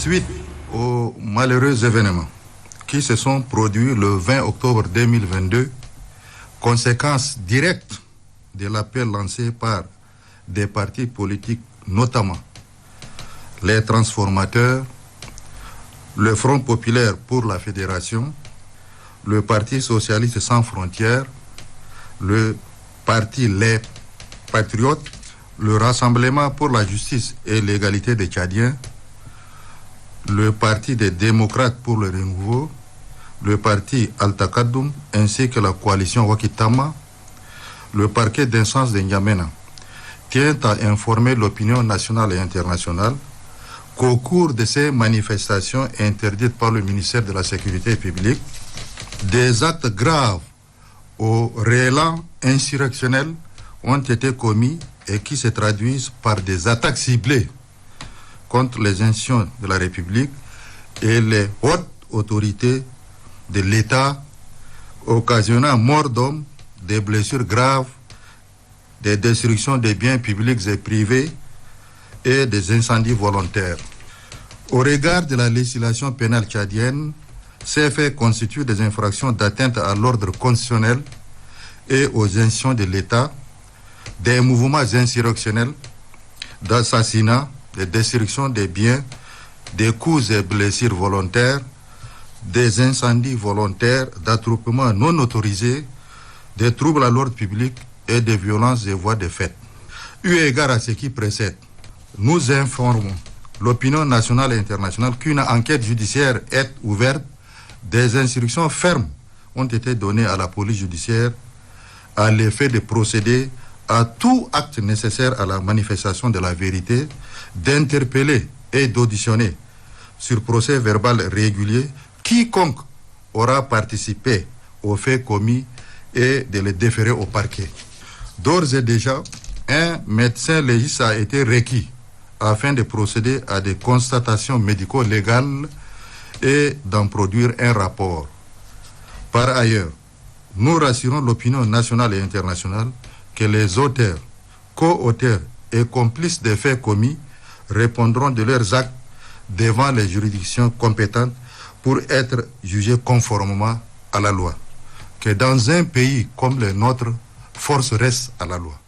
Suite aux malheureux événements qui se sont produits le 20 octobre 2022, conséquence directe de l'appel lancé par des partis politiques, notamment les transformateurs, le Front populaire pour la fédération, le Parti socialiste sans frontières, le Parti Les Patriotes, le Rassemblement pour la justice et l'égalité des Tchadiens, le Parti des démocrates pour le renouveau, le Parti Al-Taqaddoum ainsi que la coalition Wakitama, le parquet d'instance de N'Djamena tient à informer l'opinion nationale et internationale qu'au cours de ces manifestations interdites par le ministère de la Sécurité publique, des actes graves au réélan insurrectionnel ont été commis et qui se traduisent par des attaques ciblées contre les institutions de la République et les hautes autorités de l'État, occasionnant mort d'hommes, des blessures graves, des destructions des biens publics et privés et des incendies volontaires. Au regard de la législation pénale tchadienne, ces faits constituent des infractions d'atteinte à l'ordre constitutionnel et aux institutions de l'État, des mouvements insurrectionnels, d'assassinats, de destruction des biens, des coups et blessures volontaires, des incendies volontaires, d'attroupements non autorisés, des troubles à l'ordre public et des violences et voies de fait. Eu égard à ce qui précède, nous informons l'opinion nationale et internationale qu'une enquête judiciaire est ouverte. Des instructions fermes ont été données à la police judiciaire à l'effet de procéder à tout acte nécessaire à la manifestation de la vérité, d'interpeller et d'auditionner sur procès verbal régulier quiconque aura participé aux faits commis et de les déférer au parquet. D'ores et déjà, un médecin légiste a été requis afin de procéder à des constatations médico-légales et d'en produire un rapport. Par ailleurs, nous rassurons l'opinion nationale et internationale que les auteurs, co-auteurs et complices des faits commis répondront de leurs actes devant les juridictions compétentes pour être jugés conformément à la loi. Que dans un pays comme le nôtre, force reste à la loi.